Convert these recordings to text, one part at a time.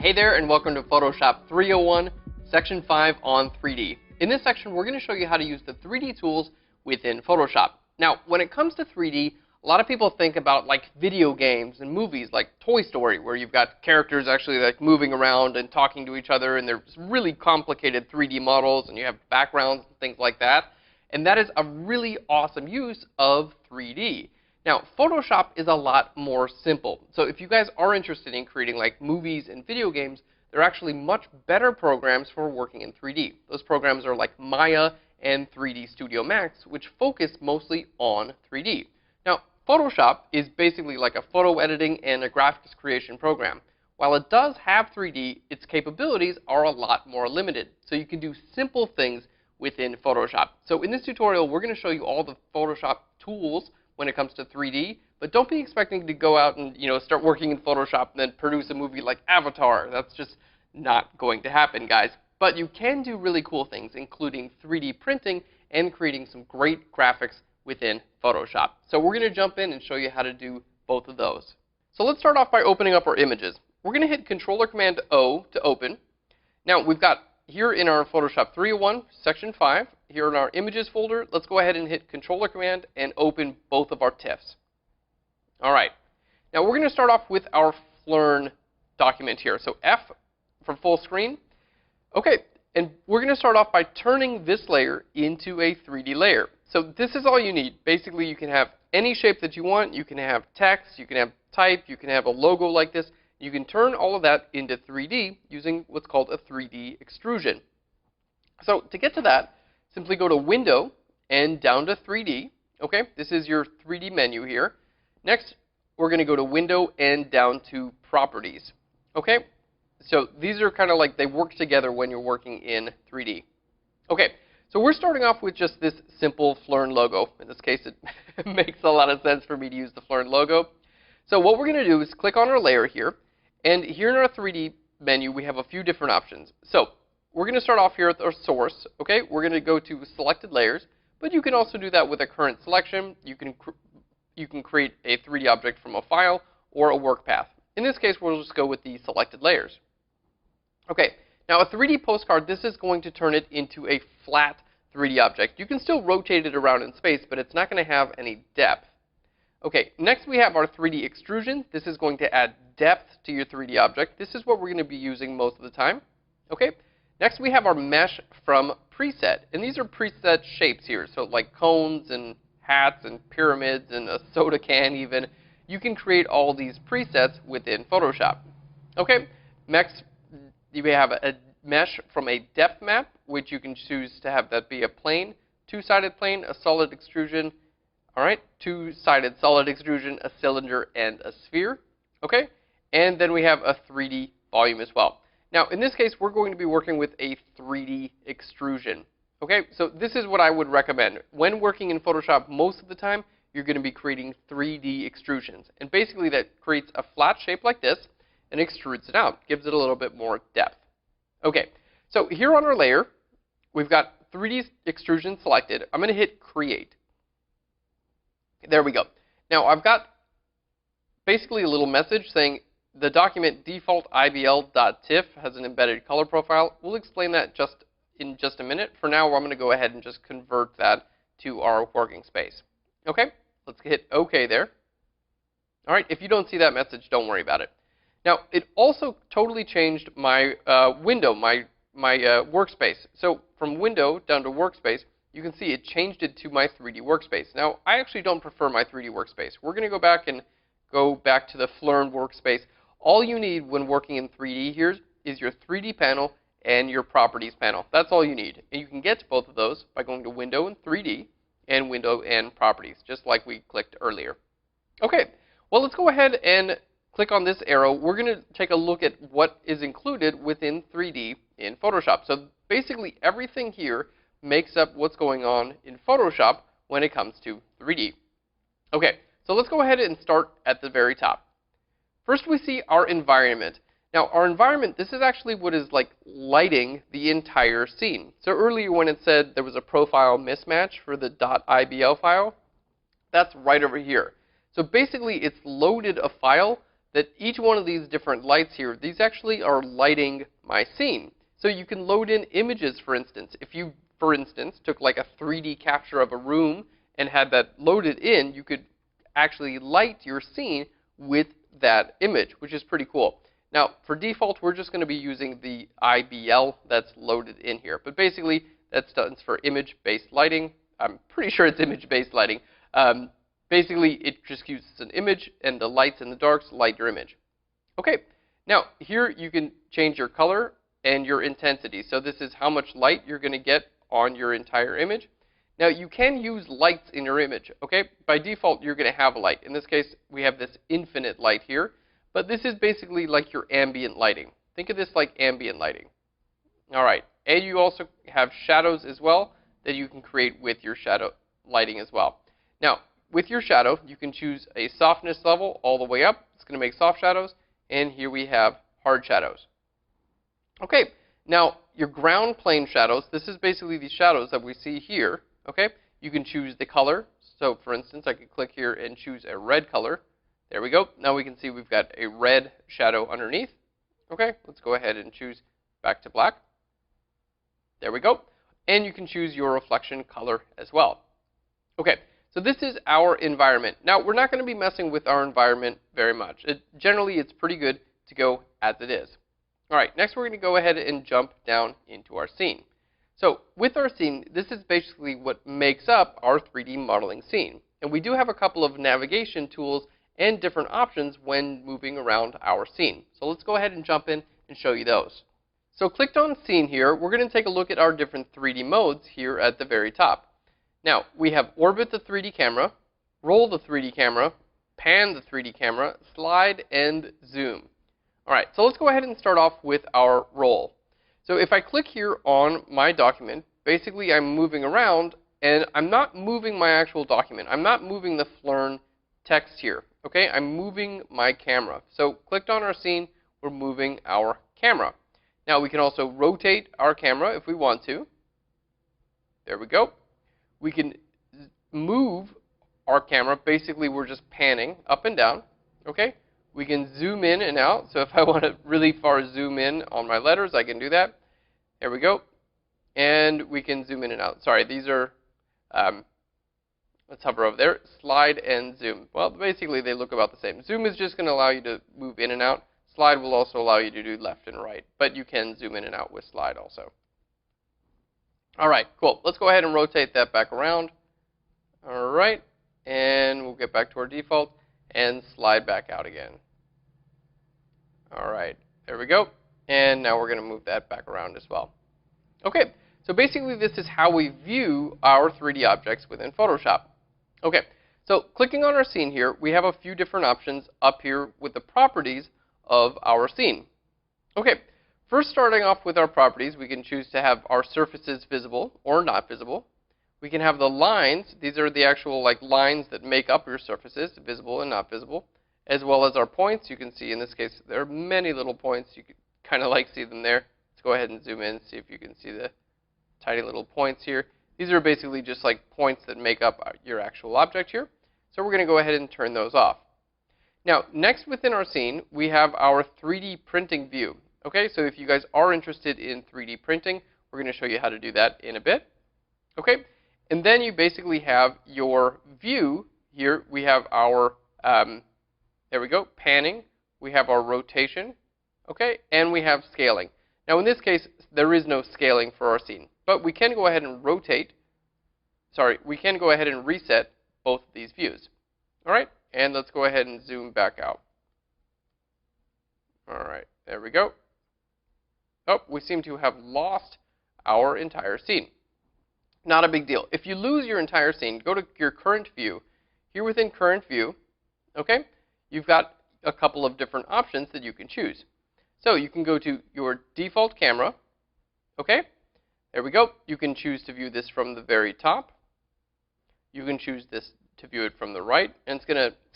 Hey there, and welcome to Photoshop 301, Section 5 on 3D. In this section, we're going to show you how to use the 3D tools within Photoshop. Now, when it comes to 3D, a lot of people think about like video games and movies like Toy Story, where you've got characters actually like moving around and talking to each other, and there's really complicated 3D models, and you have backgrounds and things like that. And that is a really awesome use of 3D. Now, Photoshop is a lot more simple. So if you guys are interested in creating like movies and video games, there are actually much better programs for working in 3D. Those programs are like Maya and 3D Studio Max, which focus mostly on 3D. Now, Photoshop is basically like a photo editing and a graphics creation program. While it does have 3D, its capabilities are a lot more limited. So you can do simple things within Photoshop. So in this tutorial, we're going to show you all the Photoshop tools when it comes to 3D, but don't be expecting to go out and start working in Photoshop and then produce a movie like Avatar. That's just not going to happen, guys. But you can do really cool things, including 3D printing and creating some great graphics within Photoshop. So we're going to jump in and show you how to do both of those. So let's start off by opening up our images. We're going to hit Controller-Command-O to open. Now we've got here in our Photoshop 301, Section 5, here in our Images folder, let's go ahead and hit Controller-Command and open both of our TIFFs. All right. Now we're going to start off with our Flurn document here. So F for full screen. Okay, and we're going to start off by turning this layer into a 3D layer. So this is all you need. Basically, you can have any shape that you want. You can have text, you can have type, you can have a logo like this. You can turn all of that into 3D using what's called a 3D extrusion. So to get to that, simply go to Window and down to 3D. Okay, this is your 3D menu here. Next, we're going to go to Window and down to Properties. Okay, so these are kind of like they work together when you're working in 3D. Okay, so we're starting off with just this simple Flurn logo. In this case, it makes a lot of sense for me to use the Flurn logo. So what we're going to do is click on our layer here. And here in our 3D menu, we have a few different options. So we're going to start off here with our source. Okay, we're going to go to selected layers, but you can also do that with a current selection. You can create a 3D object from a file or a work path. In this case, we'll just go with the selected layers. Okay, now a 3D postcard, this is going to turn it into a flat 3D object. You can still rotate it around in space, but it's not going to have any depth. Okay, next we have our 3D extrusion. This is going to add depth to your 3D object. This is what we're going to be using most of the time. Okay, next we have our mesh from preset. And these are preset shapes here. So like cones and hats and pyramids and a soda can even. You can create all these presets within Photoshop. Okay, next you have a mesh from a depth map, which you can choose to have that be a plane, two-sided plane, a solid extrusion. All right, two-sided solid extrusion, a cylinder, and a sphere. Okay, and then we have a 3D volume as well. Now, in this case, we're going to be working with a 3D extrusion. Okay, so this is what I would recommend. When working in Photoshop, most of the time, you're going to be creating 3D extrusions. And basically, that creates a flat shape like this and extrudes it out, gives it a little bit more depth. Okay, so here on our layer, we've got 3D extrusion selected. I'm going to hit Create. There we go. Now I've got basically a little message saying the document default IBL.TIFF has an embedded color profile. We'll explain that in just a minute. For now, I'm going to go ahead and just convert that to our working space. Okay, let's hit OK there. All right, if you don't see that message, don't worry about it. Now, it also totally changed my window, my workspace. So from Window down to Workspace, you can see it changed it to my 3D workspace. Now, I actually don't prefer my 3D workspace. We're going to go back to the Flurn workspace. All you need when working in 3D here is your 3D panel and your Properties panel. That's all you need. And you can get to both of those by going to Window and 3D and Window and Properties, just like we clicked earlier. Okay, well, let's go ahead and click on this arrow. We're going to take a look at what is included within 3D in Photoshop. So basically, everything here makes up what's going on in Photoshop when it comes to 3D. Okay, so let's go ahead and start at the very top. First, we see our environment. Now, our environment, this is actually what is like lighting the entire scene. So earlier when it said there was a profile mismatch for the .ibl file, that's right over here. So basically, it's loaded a file that each one of these different lights here, these actually are lighting my scene. So you can load in images, for instance. If you, for instance, took like a 3D capture of a room and had that loaded in, you could actually light your scene with that image, which is pretty cool. Now, for default, we're just going to be using the IBL that's loaded in here. But basically, that stands for image-based lighting. I'm pretty sure it's image-based lighting. Basically, it just uses an image, and the lights and the darks light your image. Okay, now here you can change your color and your intensity. So this is how much light you're going to get on your entire image. Now, you can use lights in your image, okay? By default, you're going to have a light. In this case, we have this infinite light here, but this is basically like your ambient lighting. Think of this like ambient lighting. All right, and you also have shadows as well that you can create with your shadow lighting as well. Now, with your shadow, you can choose a softness level all the way up. It's going to make soft shadows, and here we have hard shadows. Okay, now your ground plane shadows, this is basically the shadows that we see here. Okay, you can choose the color. So for instance, I could click here and choose a red color. There we go. Now we can see we've got a red shadow underneath. Okay, let's go ahead and choose back to black. There we go. And you can choose your reflection color as well. Okay, so this is our environment. Now we're not going to be messing with our environment very much. Generally, it's pretty good to go as it is. All right, next we're going to go ahead and jump down into our scene. So with our scene, this is basically what makes up our 3D modeling scene. And we do have a couple of navigation tools and different options when moving around our scene. So let's go ahead and jump in and show you those. So clicked on scene here, we're going to take a look at our different 3D modes here at the very top. Now, we have orbit the 3D camera, roll the 3D camera, pan the 3D camera, slide, and zoom. All right, so let's go ahead and start off with our roll. So if I click here on my document, basically I'm moving around, and I'm not moving my actual document. I'm not moving the Phlearn text here, okay? I'm moving my camera. So clicked on our scene, we're moving our camera. Now we can also rotate our camera if we want to. There we go. We can move our camera. Basically, we're just panning up and down, okay? We can zoom in and out. So if I want to really far zoom in on my letters, I can do that. There we go. And we can zoom in and out. Sorry, these are, let's hover over there. Slide and zoom. Well, basically, they look about the same. Zoom is just going to allow you to move in and out. Slide will also allow you to do left and right. But you can zoom in and out with slide also. All right, cool. Let's go ahead and rotate that back around. All right. And we'll get back to our default and slide back out again. All right, there we go. And now we're going to move that back around as well. Okay, so basically this is how we view our 3D objects within Photoshop. Okay, so clicking on our scene here, we have a few different options up here with the properties of our scene. Okay, first starting off with our properties, we can choose to have our surfaces visible or not visible. We can have the lines. These are the actual lines that make up your surfaces, visible and not visible, as well as our points. You can see in this case there are many little points. You can kind of see them there. Let's go ahead and zoom in, see if you can see the tiny little points here. These are basically just points that make up your actual object here. So we're going to go ahead and turn those off. Now, next within our scene, we have our 3D printing view. Okay, so if you guys are interested in 3D printing, we're going to show you how to do that in a bit. Okay, and then you basically have your view here. We have our, there we go, panning. We have our rotation. Okay, and we have scaling. Now in this case, there is no scaling for our scene, but we can go ahead and we can go ahead and reset both of these views. All right, and let's go ahead and zoom back out. All right, there we go. Oh, we seem to have lost our entire scene. Not a big deal. If you lose your entire scene, go to your current view. Here within current view, okay, you've got a couple of different options that you can choose. So you can go to your default camera. Okay, there we go. You can choose to view this from the very top. You can choose this to view it from the right, and it's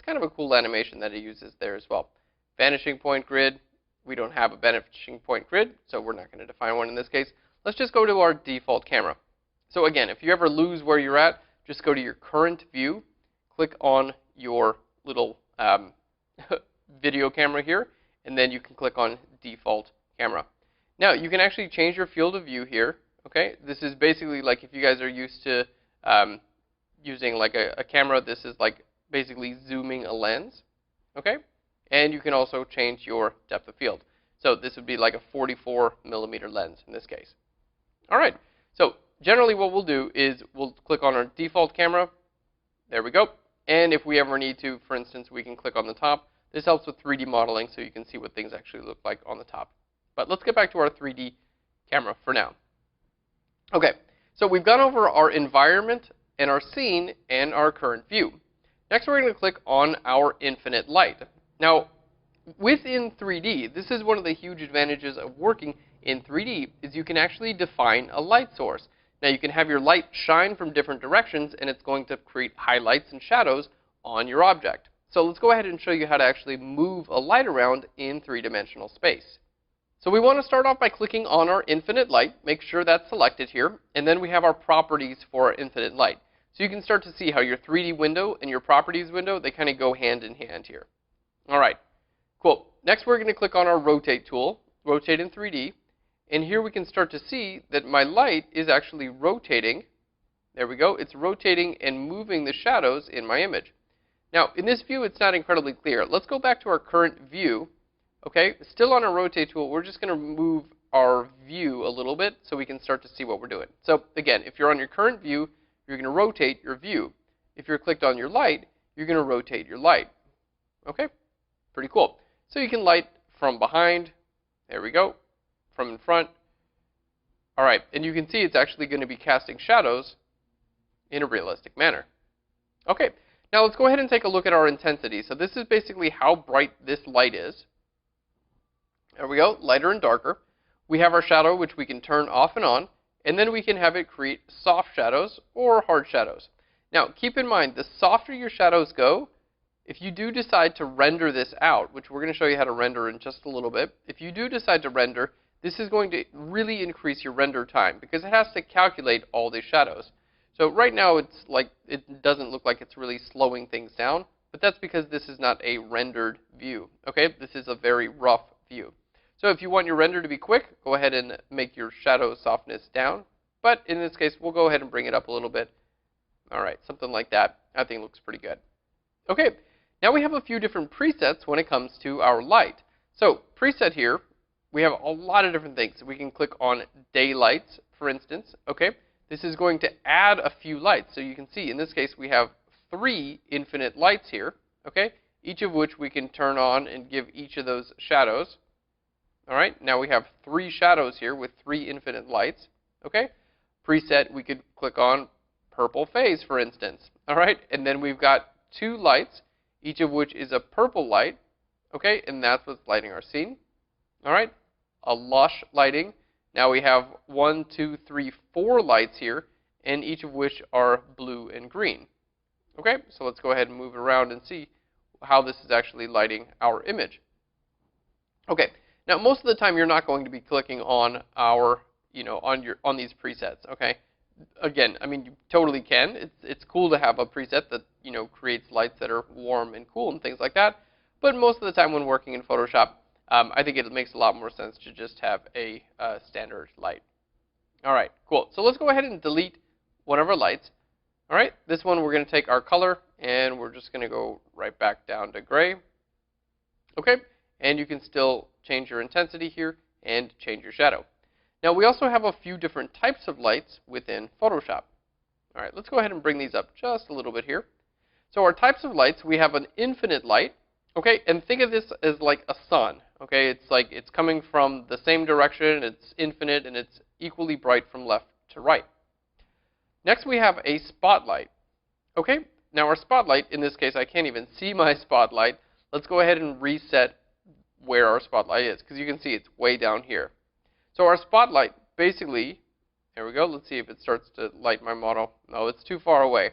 kind of a cool animation that it uses there as well. Vanishing point grid. We don't have a vanishing point grid, so we're not going to define one in this case. Let's just go to our default camera. So again, if you ever lose where you're at, just go to your current view, click on your little video camera here, and then you can click on default camera. Now, you can actually change your field of view here. Okay, this is basically like if you guys are used to using like a camera, this is like basically zooming a lens. Okay, and you can also change your depth of field. So this would be like a 44 millimeter lens in this case. All right, so generally what we'll do is we'll click on our default camera. There we go. And if we ever need to, for instance, we can click on the top. This helps with 3D modeling so you can see what things actually look like on the top. But let's get back to our 3D camera for now. Okay, so we've gone over our environment and our scene and our current view. Next, we're going to click on our infinite light. Now, within 3D, this is one of the huge advantages of working in 3D, is you can actually define a light source. Now, you can have your light shine from different directions, and it's going to create highlights and shadows on your object. So let's go ahead and show you how to actually move a light around in three-dimensional space. So we want to start off by clicking on our infinite light. Make sure that's selected here. And then we have our properties for our infinite light. So you can start to see how your 3D window and your properties window, they kind of go hand in hand here. All right, cool. Next, we're going to click on our rotate tool, rotate in 3D. And here we can start to see that my light is actually rotating. There we go. It's rotating and moving the shadows in my image. Now, in this view, it's not incredibly clear. Let's go back to our current view. Okay, still on our rotate tool, we're just going to move our view a little bit so we can start to see what we're doing. So again, if you're on your current view, you're going to rotate your view. If you're clicked on your light, you're going to rotate your light. Okay, pretty cool. So you can light from behind. There we go. From in front. All right, and you can see it's actually going to be casting shadows in a realistic manner. Okay, now let's go ahead and take a look at our intensity. So this is basically how bright this light is. There we go, lighter and darker. We have our shadow, which we can turn off and on, and then we can have it create soft shadows or hard shadows. Now, keep in mind, the softer your shadows go, if you do decide to render this out, which we're going to show you how to render in just a little bit, if you do decide to render, this is going to really increase your render time because it has to calculate all these shadows. So right now, it's like it doesn't look like it's really slowing things down, but that's because this is not a rendered view. Okay, this is a very rough view. So if you want your render to be quick, go ahead and make your shadow softness down. But in this case, we'll go ahead and bring it up a little bit. All right, something like that. I think looks pretty good. Okay, now we have a few different presets when it comes to our light. So preset here, we have a lot of different things. We can click on daylights, for instance. Okay, this is going to add a few lights. So you can see in this case, we have 3 infinite lights here. Okay, each of which we can turn on and give each of those shadows. All right, now we have 3 shadows here with 3 infinite lights. Okay, preset, we could click on purple phase, for instance. All right, and then we've got 2 lights, each of which is a purple light. Okay, and that's what's lighting our scene. All right, a lush lighting. Now we have 1, 2, 3, 4 lights here, and each of which are blue and green. Okay, so let's go ahead and move it around and see how this is actually lighting our image. Okay. Now, most of the time, you're not going to be clicking on our, on these presets. Okay. Again, I mean, you totally can. It's cool to have a preset that creates lights that are warm and cool and things like that. But most of the time, when working in Photoshop, I think it makes a lot more sense to just have a standard light. All right, cool. So let's go ahead and delete one of our lights. All right, this one we're going to take our color and we're just going to go right back down to gray. Okay. And you can still change your intensity here and change your shadow. Now, we also have a few different types of lights within Photoshop. All right, let's go ahead and bring these up just a little bit here. So our types of lights, we have an infinite light, okay? And think of this as like a sun, okay? It's like it's coming from the same direction, it's infinite, and it's equally bright from left to right. Next, we have a spotlight, okay? Now, our spotlight, in this case, I can't even see my spotlight. Let's go ahead and reset where our spotlight is, because you can see it's way down here. So our spotlight, basically, there we go. Let's see if it starts to light my model. No, it's too far away.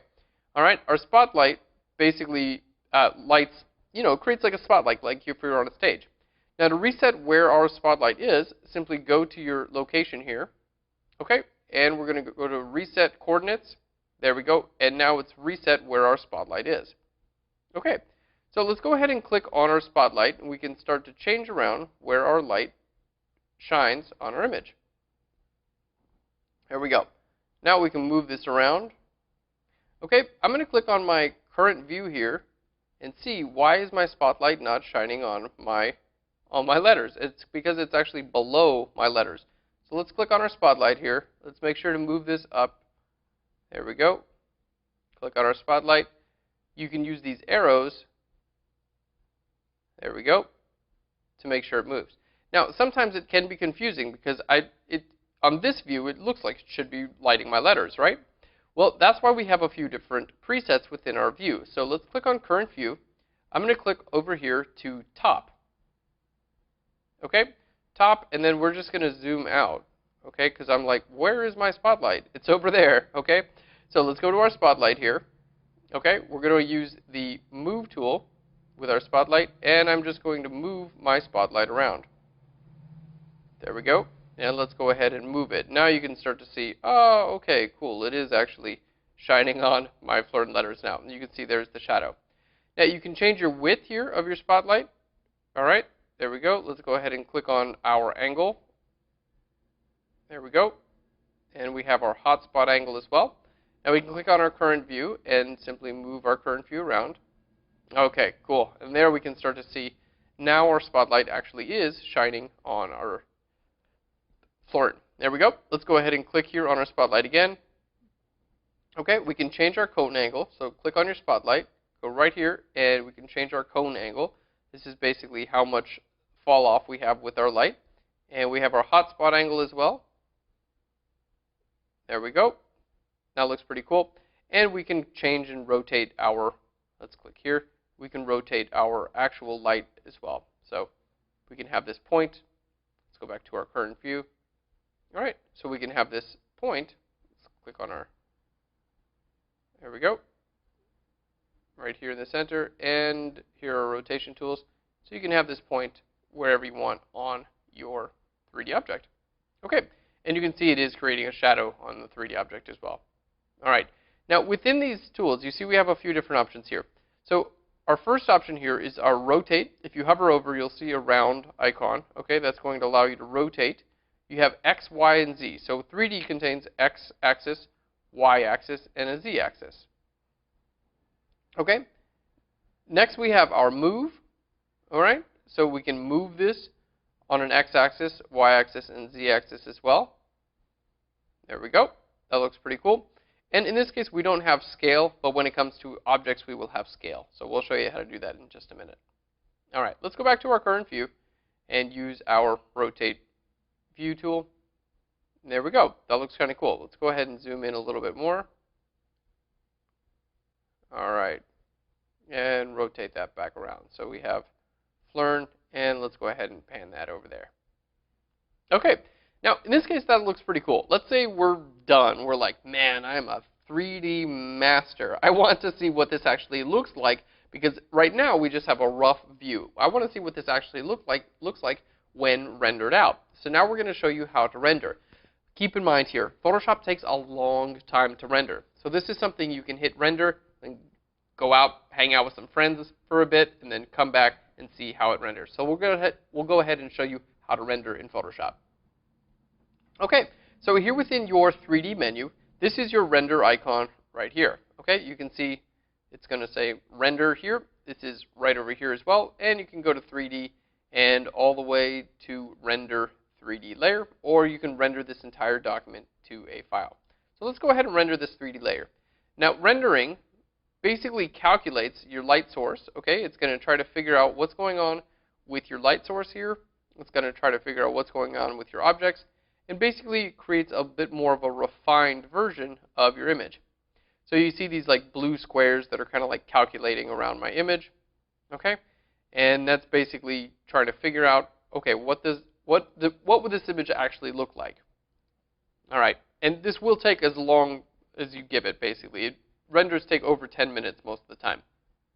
All right, our spotlight basically lights, creates like a spotlight, like if we were on a stage. Now to reset where our spotlight is, simply go to your location here. Okay, and we're going to go to reset coordinates. There we go, and now it's reset where our spotlight is. Okay. So let's go ahead and click on our spotlight, and we can start to change around where our light shines on our image. There we go. Now we can move this around. Okay, I'm going to click on my current view here and see why is my spotlight not shining on my letters. It's because it's actually below my letters. So let's click on our spotlight here. Let's make sure to move this up. There we go. Click on our spotlight. You can use these arrows. There we go, to make sure it moves. Now, sometimes it can be confusing because on this view, it looks like it should be lighting my letters, right? Well, that's why we have a few different presets within our view. So let's click on Current View. I'm going to click over here to Top. Okay, Top, and then we're just going to zoom out, okay, because I'm like, where is my spotlight? It's over there, okay? So let's go to our spotlight here. Okay, we're going to use the Move tool with our spotlight, and I'm just going to move my spotlight around. There we go. And let's go ahead and move it. Now you can start to see, oh, okay, cool. It is actually shining on my Flirn letters now. And you can see there's the shadow. Now you can change your width here of your spotlight. All right, there we go. Let's go ahead and click on our angle. There we go. And we have our hotspot angle as well. Now we can click on our current view and simply move our current view around. Okay, cool. And there we can start to see now our spotlight actually is shining on our Flirn. There we go. Let's go ahead and click here on our spotlight again. Okay, we can change our cone angle. So click on your spotlight, go right here, and we can change our cone angle. This is basically how much fall off we have with our light. And we have our hotspot angle as well. There we go. That looks pretty cool. And we can change and rotate our, let's click here. We can rotate our actual light as well. So we can have this point. Let's go back to our current view. All right, so we can have this point. Let's click on our, there we go. Right here in the center, and here are rotation tools. So you can have this point wherever you want on your 3D object. Okay, and you can see it is creating a shadow on the 3D object as well. All right, now within these tools, you see we have a few different options here. So our first option here is our rotate. If you hover over, you'll see a round icon. Okay, that's going to allow you to rotate. You have X, Y, and Z. So 3D contains X axis, Y axis, and a Z axis. Okay. Next we have our move. All right. So we can move this on an X axis, Y axis, and Z axis as well. There we go. That looks pretty cool. And in this case, we don't have scale, but when it comes to objects, we will have scale. So we'll show you how to do that in just a minute. All right. Let's go back to our current view and use our rotate view tool. And there we go. That looks kind of cool. Let's go ahead and zoom in a little bit more. All right. And rotate that back around. So we have Flirn, and let's go ahead and pan that over there. Okay. Now, in this case, that looks pretty cool. Let's say we're done. We're like, man, I'm a 3D master. I want to see what this actually looks like, because right now we just have a rough view. I want to see what this actually looks like when rendered out. So now we're going to show you how to render. Keep in mind here, Photoshop takes a long time to render. So this is something you can hit render and go out, hang out with some friends for a bit, and then come back and see how it renders. So we'll go ahead and show you how to render in Photoshop. Okay, so here within your 3D menu, this is your render icon right here. Okay, you can see it's going to say render here. This is right over here as well, and you can go to 3D and all the way to render 3D layer, or you can render this entire document to a file. So let's go ahead and render this 3D layer. Now, rendering basically calculates your light source. Okay, it's going to try to figure out what's going on with your light source here. It's going to try to figure out what's going on with your objects, and basically creates a bit more of a refined version of your image. So you see these like blue squares that are kind of like calculating around my image. Okay, and that's basically trying to figure out, okay, what would this image actually look like? All right, and this will take as long as you give it. Basically, renders take over 10 minutes most of the time.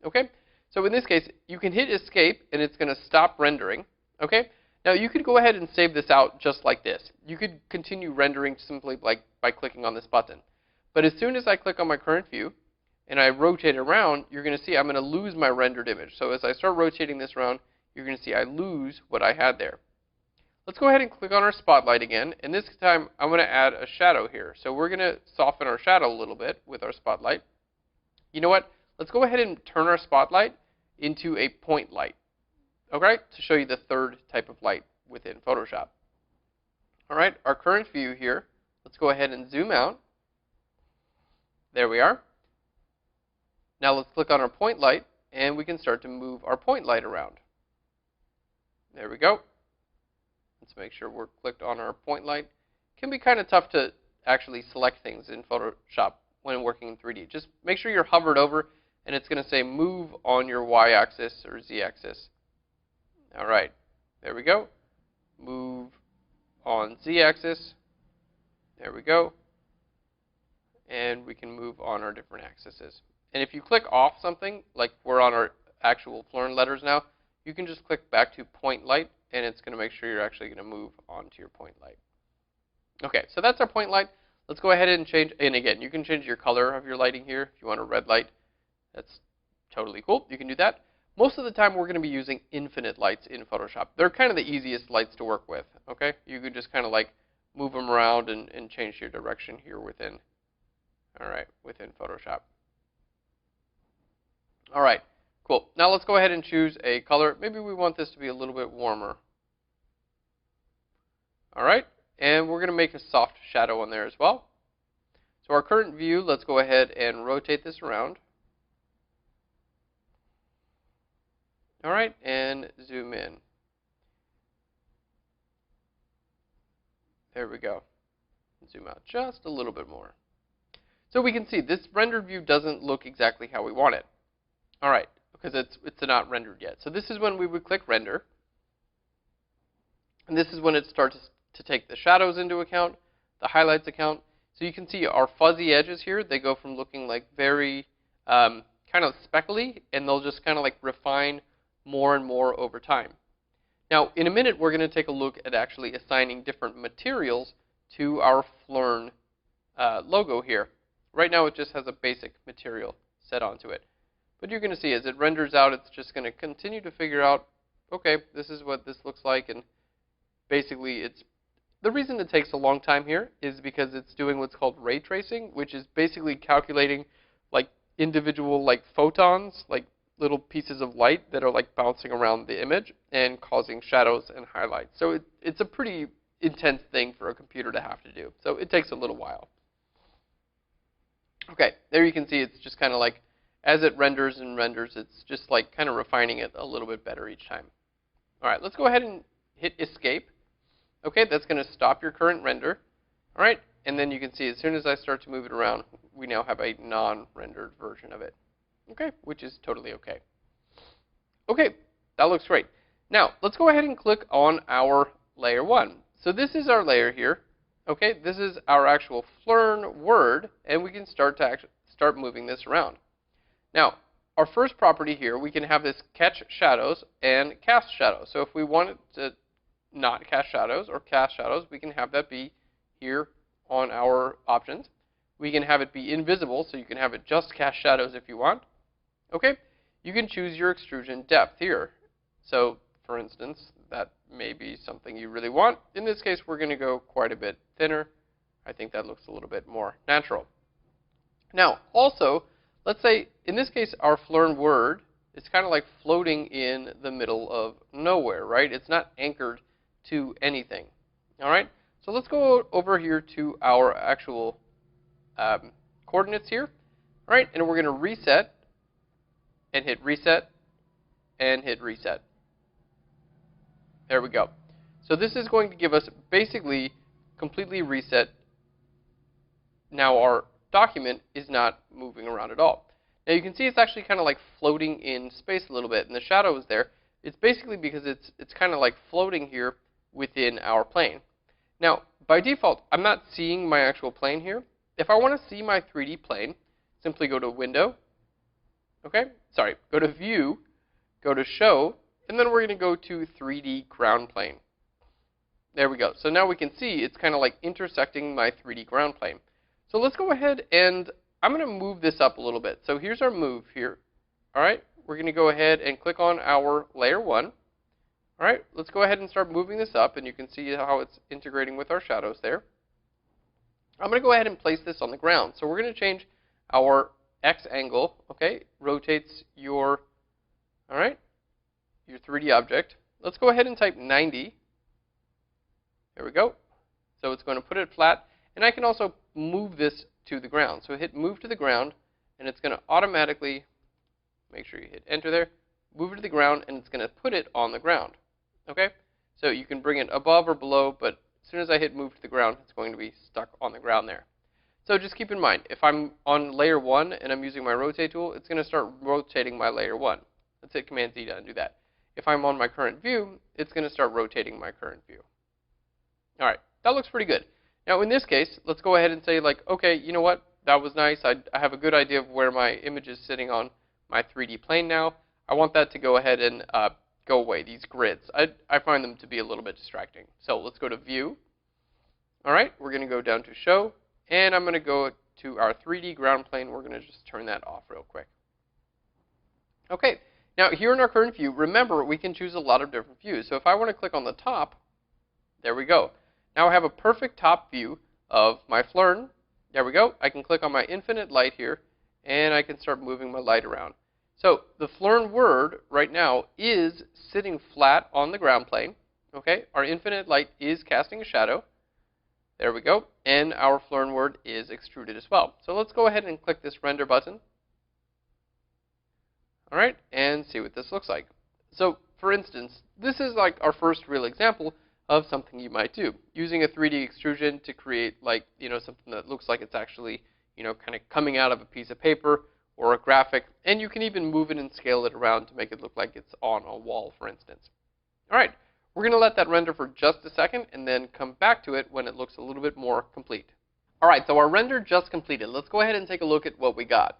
Okay, so in this case, you can hit escape, and it's going to stop rendering. Okay. Now, you could go ahead and save this out just like this. You could continue rendering simply by clicking on this button. But as soon as I click on my current view, and I rotate it around, you're going to see I'm going to lose my rendered image. So as I start rotating this around, you're going to see I lose what I had there. Let's go ahead and click on our spotlight again, and this time I'm going to add a shadow here. So we're going to soften our shadow a little bit with our spotlight. You know what? Let's go ahead and turn our spotlight into a point light, okay, to show you the third type of light within Photoshop. All right, our current view here, let's go ahead and zoom out. There we are. Now let's click on our point light, and we can start to move our point light around. There we go. Let's make sure we're clicked on our point light. It can be kind of tough to actually select things in Photoshop when working in 3D. Just make sure you're hovered over, and it's going to say move on your y-axis or z-axis. All right, there we go. Move on z-axis. There we go. And we can move on our different axes. And if you click off something, like we're on our actual Flurn letters now, you can just click back to point light, and it's going to make sure you're actually going to move onto your point light. Okay, so that's our point light. Let's go ahead and change, and again, you can change your color of your lighting here. If you want a red light, that's totally cool. You can do that. Most of the time, we're going to be using infinite lights in Photoshop. They're kind of the easiest lights to work with, okay? You can just kind of like move them around and change your direction here within, all right, within Photoshop. All right, cool. Now let's go ahead and choose a color. Maybe we want this to be a little bit warmer. All right, and we're going to make a soft shadow on there as well. So our current view, let's go ahead and rotate this around. All right, and zoom in. There we go. Zoom out just a little bit more. So we can see this rendered view doesn't look exactly how we want it. All right, because it's not rendered yet. So this is when we would click render. And this is when it starts to take the shadows into account, the highlights account. So you can see our fuzzy edges here, they go from looking like very kind of speckly, and they'll just kind of like refine more and more over time. Now, in a minute, we're going to take a look at actually assigning different materials to our Flurn logo here. Right now, it just has a basic material set onto it. But you're going to see as it renders out, it's just going to continue to figure out, okay, this is what this looks like, and basically it's the reason it takes a long time here is because it's doing what's called ray tracing, which is basically calculating like individual like photons, like little pieces of light that are like bouncing around the image and causing shadows and highlights. So it's a pretty intense thing for a computer to have to do. So it takes a little while. Okay, there you can see it's just kind of like as it renders and renders, it's just like kind of refining it a little bit better each time. All right, let's go ahead and hit escape. Okay, that's going to stop your current render. All right, and then you can see as soon as I start to move it around, we now have a non-rendered version of it. Okay, which is totally okay. Okay, that looks great. Now, let's go ahead and click on our layer 1. So this is our layer here. Okay, this is our actual Flurn word, and we can start moving this around. Now, our first property here, we can have this catch shadows and cast shadows. So if we want it to not cast shadows or cast shadows, we can have that be here on our options. We can have it be invisible, so you can have it just cast shadows if you want. Okay, you can choose your extrusion depth here. So, for instance, that may be something you really want. In this case, we're going to go quite a bit thinner. I think that looks a little bit more natural. Now, also, let's say, in this case, our Flurn word is kind of like floating in the middle of nowhere, right? It's not anchored to anything. All right? So let's go over here to our actual coordinates here. All right? And we're going to reset and hit reset and hit reset. There we go. So this is going to give us basically completely reset. Now our document is not moving around at all. Now you can see it's actually kind of like floating in space a little bit, and the shadow is there. It's basically because it's kind of like floating here within our plane. Now, by default, I'm not seeing my actual plane here. If I want to see my 3D plane, simply go to Window, okay? Sorry, go to View, go to Show, and then we're going to go to 3D Ground Plane. There we go. So now we can see it's kind of like intersecting my 3D ground plane. So let's go ahead and I'm going to move this up a little bit. So here's our move here. All right, we're going to go ahead and click on our layer 1. All right, let's go ahead and start moving this up, and you can see how it's integrating with our shadows there. I'm going to go ahead and place this on the ground. So we're going to change our X angle, okay, rotates your, all right, your 3D object. Let's go ahead and type 90. There we go. So it's going to put it flat, and I can also move this to the ground. So hit move to the ground, and it's going to automatically, make sure you hit enter there, move it to the ground, and it's going to put it on the ground. Okay? So you can bring it above or below, but as soon as I hit move to the ground, it's going to be stuck on the ground there. So just keep in mind, if I'm on layer 1 and I'm using my rotate tool, it's going to start rotating my layer 1. Let's hit Command Z to undo that. If I'm on my current view, it's going to start rotating my current view. All right, that looks pretty good. Now in this case, let's go ahead and say like, okay, you know what? That was nice. I have a good idea of where my image is sitting on my 3D plane now. I want that to go ahead and go away, these grids. I find them to be a little bit distracting. So let's go to View. All right, we're going to go down to Show, and I'm going to go to our 3D ground plane. We're going to just turn that off real quick. Okay, now here in our current view, remember we can choose a lot of different views. So if I want to click on the top, there we go. Now I have a perfect top view of my Flurn. There we go. I can click on my infinite light here, and I can start moving my light around. So the Flurn word right now is sitting flat on the ground plane. Okay, our infinite light is casting a shadow. There we go. And our Flurn word is extruded as well. So let's go ahead and click this render button. All right, and see what this looks like. So for instance, this is like our first real example of something you might do, using a 3D extrusion to create like, something that looks like it's actually, kind of coming out of a piece of paper or a graphic, and you can even move it and scale it around to make it look like it's on a wall, for instance. All right, we're going to let that render for just a second and then come back to it when it looks a little bit more complete. All right, so our render just completed. Let's go ahead and take a look at what we got.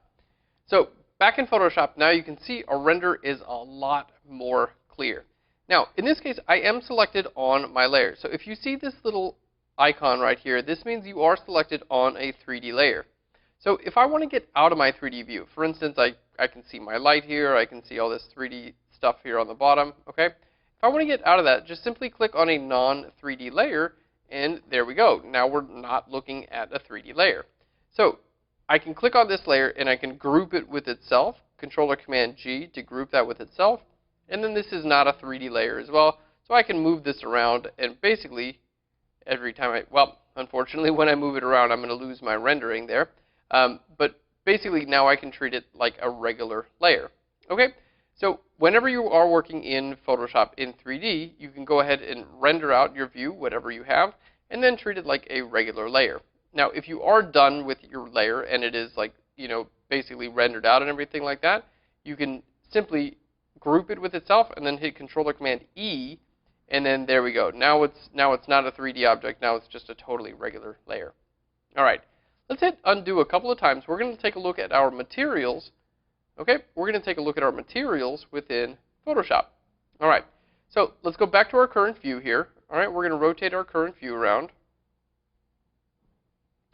So back in Photoshop, now you can see our render is a lot more clear. Now, in this case, I am selected on my layer. So if you see this little icon right here, this means you are selected on a 3D layer. So if I want to get out of my 3D view, for instance, I can see my light here, I can see all this 3D stuff here on the bottom, okay? If I want to get out of that, just simply click on a non-3D layer, and there we go. Now we're not looking at a 3D layer. So I can click on this layer, and I can group it with itself, Control or Command G to group that with itself, and then this is not a 3D layer as well, so I can move this around, and basically every time well, unfortunately when I move it around, I'm going to lose my rendering there. But basically now I can treat it like a regular layer. Okay, so whenever you are working in Photoshop in 3D, you can go ahead and render out your view, whatever you have, and then treat it like a regular layer. Now, if you are done with your layer and it is like, basically rendered out and everything like that, you can simply group it with itself and then hit Control or Command E, and then there we go. Now it's not a 3D object. Now it's just a totally regular layer. All right. Let's hit undo a couple of times. We're going to take a look at our materials. Okay, we're going to take a look at our materials within Photoshop. All right, so let's go back to our current view here. All right, we're going to rotate our current view around.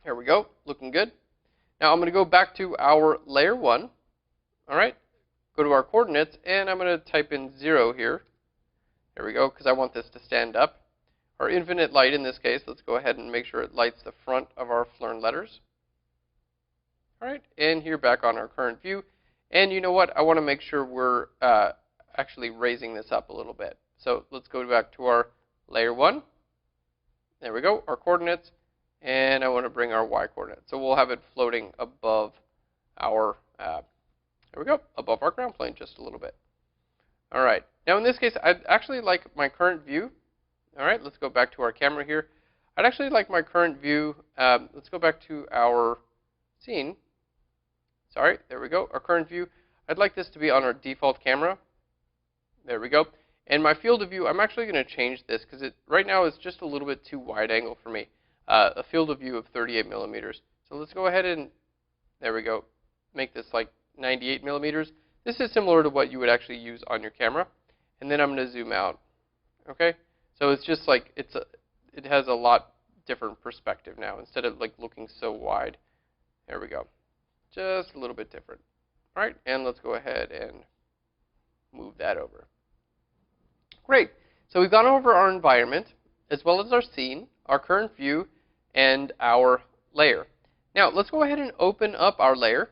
Here we go, looking good. Now I'm going to go back to our layer 1. All right, go to our coordinates, and I'm going to type in 0 here. There we go, because I want this to stand up. Our infinite light in this case, let's go ahead and make sure it lights the front of our Flurn letters. All right, and here back on our current view. And you know what? I want to make sure we're actually raising this up a little bit. So let's go back to our layer 1. There we go, our coordinates. And I want to bring our Y coordinate. So we'll have it floating above our, there we go, above our ground plane just a little bit. All right, now in this case, I'd actually like my current view. All right, let's go back to our camera here. I'd actually like my current view. Let's go back to our scene. Sorry, there we go, our current view. I'd like this to be on our default camera. There we go. And my field of view, I'm actually going to change this because it right now is just a little bit too wide angle for me. A field of view of 38 millimeters. So let's go ahead and, there we go, make this like 98 millimeters. This is similar to what you would actually use on your camera. And then I'm going to zoom out. Okay? So it's just like, it has a lot different perspective now instead of like looking so wide. There we go. just a little bit different. All right, and let's go ahead and move that over. Great. So we've gone over our environment, as well as our scene, our current view, and our layer. Now, let's go ahead and open up our layer.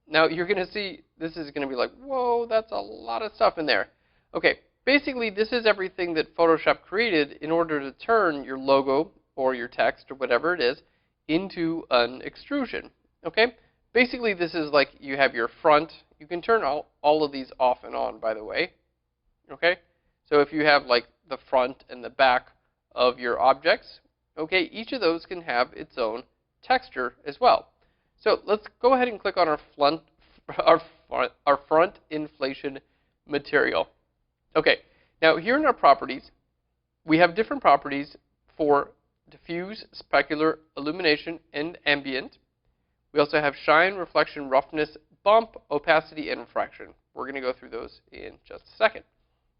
Now, you're going to see this is going to be like, whoa, that's a lot of stuff in there. Okay, basically, this is everything that Photoshop created in order to turn your logo or your text or whatever it is into an extrusion. Okay, basically, this is like you have your front. You can turn all of these off and on, by the way. Okay, so if you have like the front and the back of your objects, okay, each of those can have its own texture as well. So let's go ahead and click on our front inflation material. Okay, now here in our properties, we have different properties for diffuse, specular, illumination, and ambient. We also have shine, reflection, roughness, bump, opacity, and refraction. We're going to go through those in just a second.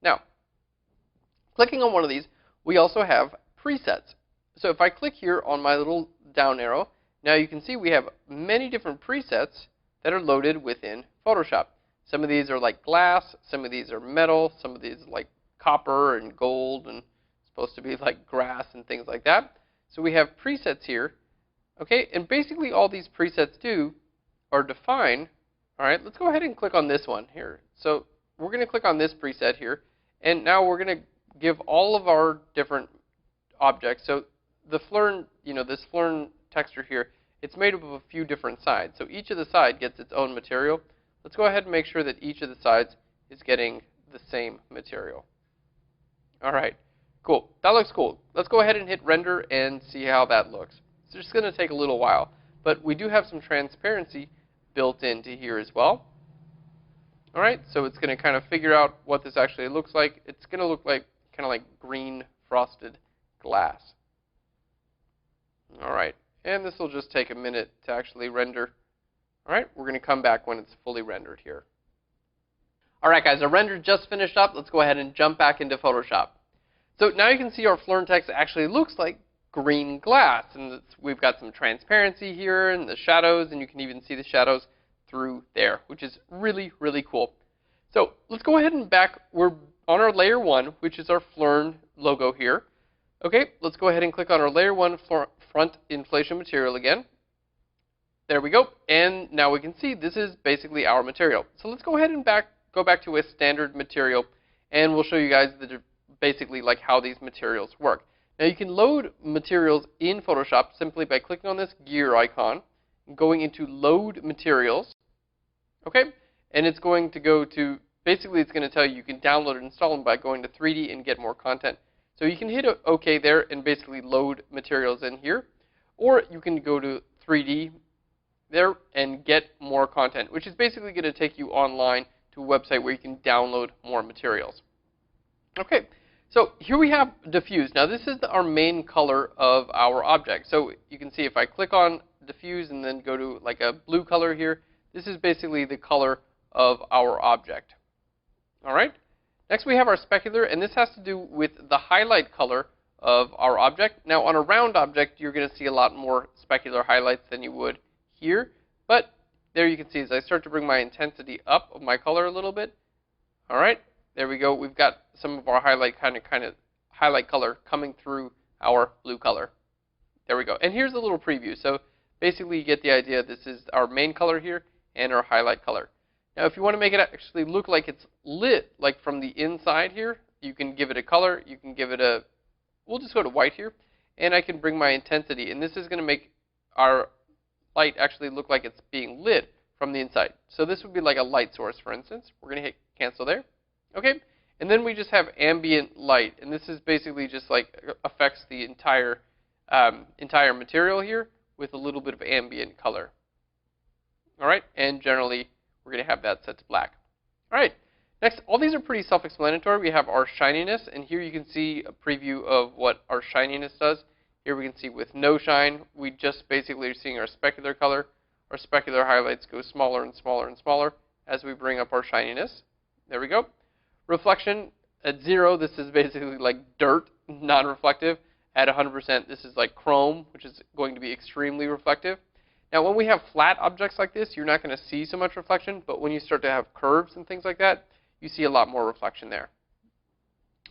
Now, clicking on one of these, we also have presets. So if I click here on my little down arrow, now you can see we have many different presets that are loaded within Photoshop. Some of these are like glass, some of these are metal, some of these are like copper and gold and supposed to be like grass and things like that. So we have presets here, okay, and basically all these presets do are define. All right, let's go ahead and click on this one here. So we're going to click on this preset here, and now we're going to give all of our different objects. So the Flern, this Flern texture here, it's made up of a few different sides. So each of the side gets its own material. Let's go ahead and make sure that each of the sides is getting the same material. All right, cool. That looks cool. Let's go ahead and hit render and see how that looks. It's just going to take a little while, but we do have some transparency built into here as well. All right, so it's going to kind of figure out what this actually looks like. It's going to look like kind of like green frosted glass. All right, and this will just take a minute to actually render. All right, we're going to come back when it's fully rendered here. All right, guys, our render just finished up. Let's go ahead and jump back into Photoshop. So now you can see our Flern text actually looks like green glass, and we've got some transparency here and the shadows, and you can even see the shadows through there, which is really, really cool. So let's go ahead and we're on our layer 1, which is our Flern logo here. Okay, let's go ahead and click on our layer 1 front inflation material again. There we go, and now we can see this is basically our material. So let's go ahead and go back to a standard material, and we'll show you guys basically like how these materials work. Now you can load materials in Photoshop simply by clicking on this gear icon, going into load materials, okay, and it's going to go to, basically it's going to tell you can download and install them by going to 3D and get more content. So you can hit OK there and basically load materials in here, or you can go to 3D there and get more content, which is basically going to take you online to a website where you can download more materials. Okay, so here we have diffuse. Now this is our main color of our object. So you can see if I click on diffuse and then go to like a blue color here, this is basically the color of our object. All right. Next we have our specular, and this has to do with the highlight color of our object. Now on a round object, you're going to see a lot more specular highlights than you would here, but there you can see as I start to bring my intensity up of my color a little bit. All right, there we go. We've got some of our highlight kind of highlight color coming through our blue color. There we go. And here's a little preview. So basically you get the idea. This is our main color here and our highlight color. Now if you want to make it actually look like it's lit, like from the inside here, you can give it a color. You can give it a, we'll just go to white here, and I can bring my intensity, and this is going to make our light actually look like it's being lit from the inside. So this would be like a light source, for instance. We're going to hit cancel there. Okay, and then we just have ambient light, and this is basically just like affects the entire material here with a little bit of ambient color. All right, and generally we're going to have that set to black. All right, next, all these are pretty self-explanatory. We have our shininess, and here you can see a preview of what our shininess does. Here we can see with no shine, we just basically are seeing our specular color. Our specular highlights go smaller and smaller and smaller as we bring up our shininess. There we go. Reflection at 0, this is basically like dirt, non-reflective. At 100%, this is like chrome, which is going to be extremely reflective. Now, when we have flat objects like this, you're not going to see so much reflection, but when you start to have curves and things like that, you see a lot more reflection there.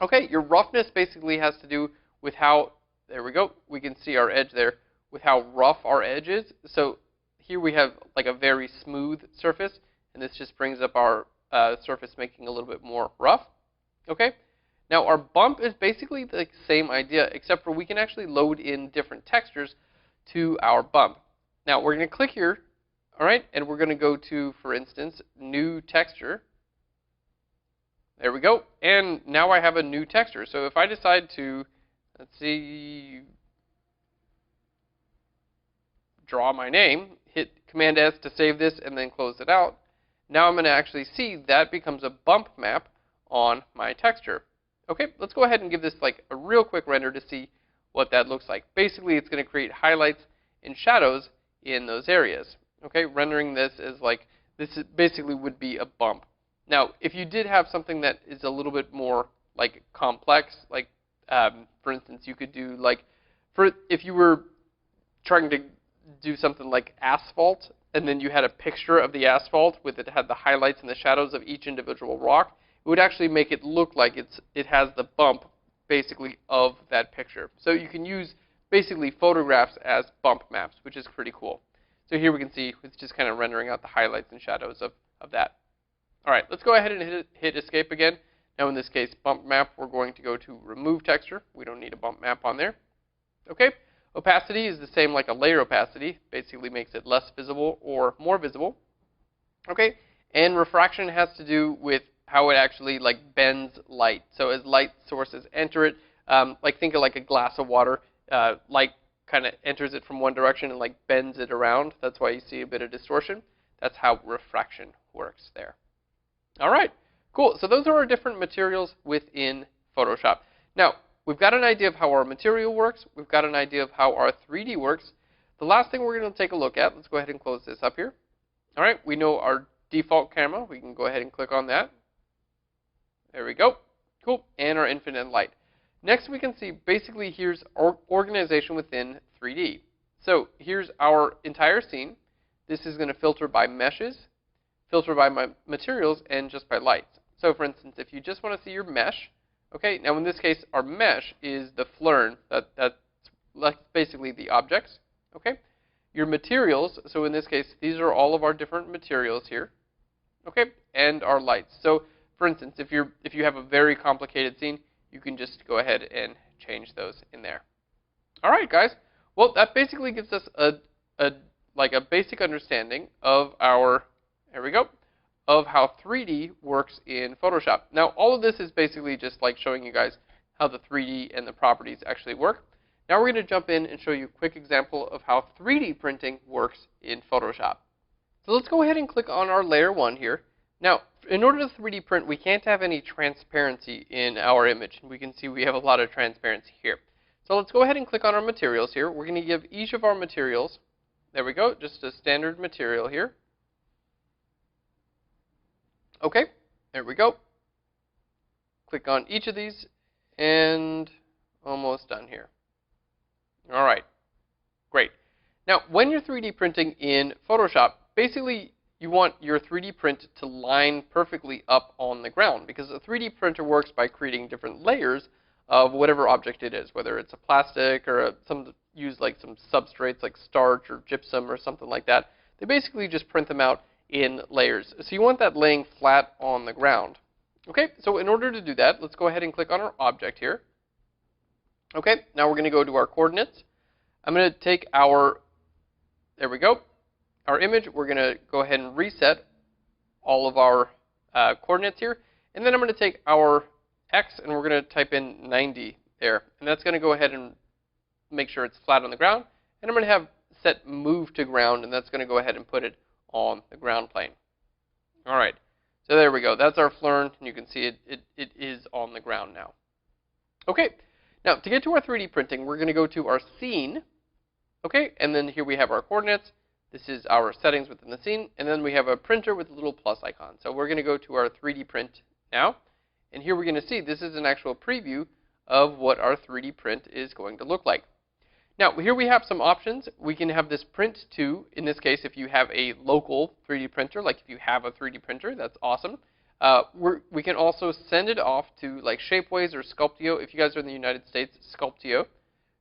Okay, your roughness basically has to do with how, there we go, we can see our edge there, with how rough our edge is. So here we have like a very smooth surface, and this just brings up our surface making a little bit more rough. Okay, now our bump is basically the same idea, except for we can actually load in different textures to our bump. Now we're going to click here, all right, and we're going to go to, for instance, new texture. There we go, and now I have a new texture. So if I decide to, let's see, draw my name, hit Command S to save this, and then close it out, now I'm going to actually see that becomes a bump map on my texture. Okay, let's go ahead and give this like a real quick render to see what that looks like. Basically, it's going to create highlights and shadows in those areas. Okay, rendering this as like, this basically would be a bump. Now, if you did have something that is a little bit more like complex, like for instance, you could do like, if you were trying to do something like asphalt, and then you had a picture of the asphalt with it had the highlights and the shadows of each individual rock, it would actually make it look like it has the bump basically of that picture. So you can use basically photographs as bump maps, which is pretty cool. So here we can see it's just kind of rendering out the highlights and shadows of that. All right, let's go ahead and hit escape again. Now in this case, bump map, we're going to go to remove texture. We don't need a bump map on there. Okay, opacity is the same like a layer opacity. Basically makes it less visible or more visible. Okay, and refraction has to do with how it actually like bends light. So as light sources enter it, like think of like a glass of water, light kind of enters it from one direction and like bends it around. That's why you see a bit of distortion. That's how refraction works there. All right, cool. So those are our different materials within Photoshop. Now, we've got an idea of how our material works. We've got an idea of how our 3D works. The last thing we're going to take a look at, let's go ahead and close this up here. All right, we know our default camera. We can go ahead and click on that. There we go. Cool. And our infinite light. Next, we can see basically here's our organization within 3D. So here's our entire scene. This is going to filter by meshes, filter by my materials, and just by lights. So for instance, if you just want to see your mesh, okay, now in this case, our mesh is the flern. That's basically the objects, okay? Your materials, so in this case, these are all of our different materials here, okay, and our lights. So for instance, if you have a very complicated scene, you can just go ahead and change those in there. All right, guys. Well, that basically gives us a basic understanding of our, there we go, of how 3D works in Photoshop. Now, all of this is basically just like showing you guys how the 3D and the properties actually work. Now we're going to jump in and show you a quick example of how 3D printing works in Photoshop. So let's go ahead and click on our layer 1 here. Now, in order to 3D print, we can't have any transparency in our image. We can see we have a lot of transparency here. So let's go ahead and click on our materials here. We're going to give each of our materials, there we go, just a standard material here. Okay, there we go. Click on each of these, and almost done here. All right, great. Now, when you're 3D printing in Photoshop, basically you want your 3D print to line perfectly up on the ground, because a 3D printer works by creating different layers of whatever object it is, whether it's a plastic or use like some substrates like starch or gypsum or something like that. They basically just print them out in layers. So you want that laying flat on the ground. Okay, so in order to do that, let's go ahead and click on our object here. Okay, now we're going to go to our coordinates. I'm going to take our, there we go, our image. We're going to go ahead and reset all of our coordinates here. And then I'm going to take our X and we're going to type in 90 there. And that's going to go ahead and make sure it's flat on the ground. And I'm going to have set move to ground, and that's going to go ahead and put it on the ground plane. All right, so there we go. That's our flern, and you can see it is on the ground now. Okay, now to get to our 3D printing, we're going to go to our scene. Okay, and then here we have our coordinates. This is our settings within the scene, and then we have a printer with a little plus icon. So we're going to go to our 3D print now, and here we're going to see this is an actual preview of what our 3D print is going to look like. Now, here we have some options. We can have this print to, in this case, if you have a local 3D printer, like if you have a 3D printer, that's awesome. We can also send it off to like Shapeways or Sculpteo. If you guys are in the United States, Sculpteo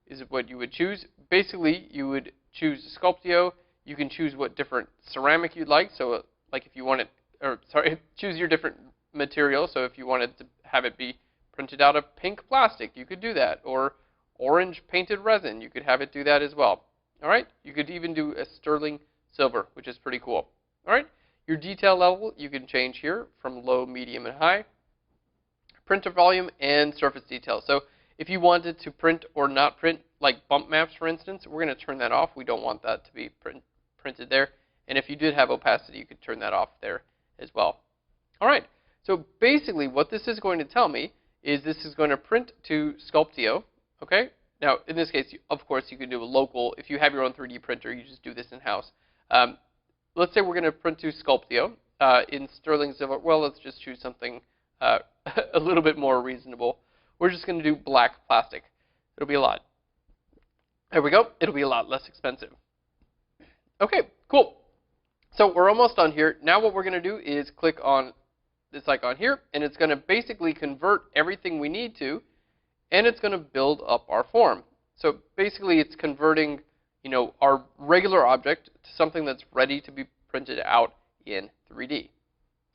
is what you would choose. Basically, you would choose Sculpteo. You can choose what different ceramic you'd like. So, like if you want it, or sorry, choose your different material. So if you wanted to have it be printed out of pink plastic, you could do that. Or orange painted resin, you could have it do that as well. All right, you could even do a sterling silver, which is pretty cool. All right, your detail level you can change here from low, medium, and high. Printer volume and surface detail. So if you wanted to print or not print, like bump maps, for instance, we're going to turn that off. We don't want that to be printed there. And if you did have opacity, you could turn that off there as well. All right, so basically what this is going to tell me is this is going to print to Sculpteo. Okay. Now, in this case, of course, you can do a local. If you have your own 3D printer, you just do this in-house. Let's say we're going to print to Sculpteo in sterling silver. Well, let's just choose something a little bit more reasonable. We're just going to do black plastic. It'll be a lot. There we go. It'll be a lot less expensive. Okay, cool. So we're almost done here. Now what we're going to do is click on this icon here, and it's going to basically convert everything we need to, and it's going to build up our form. So basically it's converting, you know, our regular object to something that's ready to be printed out in 3D.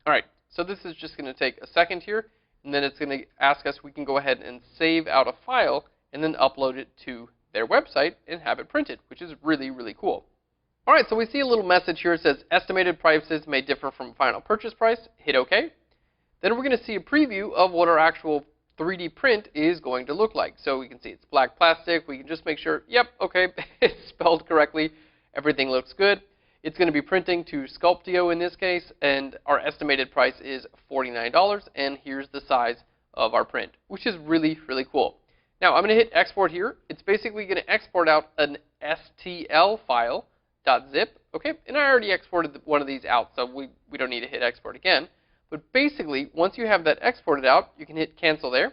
All right, so this is just going to take a second here, and then it's going to ask us, we can go ahead and save out a file and then upload it to their website and have it printed, which is really, really cool. All right, so we see a little message here. It says, estimated prices may differ from final purchase price. Hit OK. Then we're going to see a preview of what our actual 3D print is going to look like. So we can see it's black plastic. We can just make sure, yep, okay, it's spelled correctly. Everything looks good. It's going to be printing to Sculpteo in this case, and our estimated price is $49, and here's the size of our print, which is really, really cool. Now, I'm going to hit export here. It's basically going to export out an STL file, .zip, okay, and I already exported one of these out, so we don't need to hit export again. But basically, once you have that exported out, you can hit cancel there.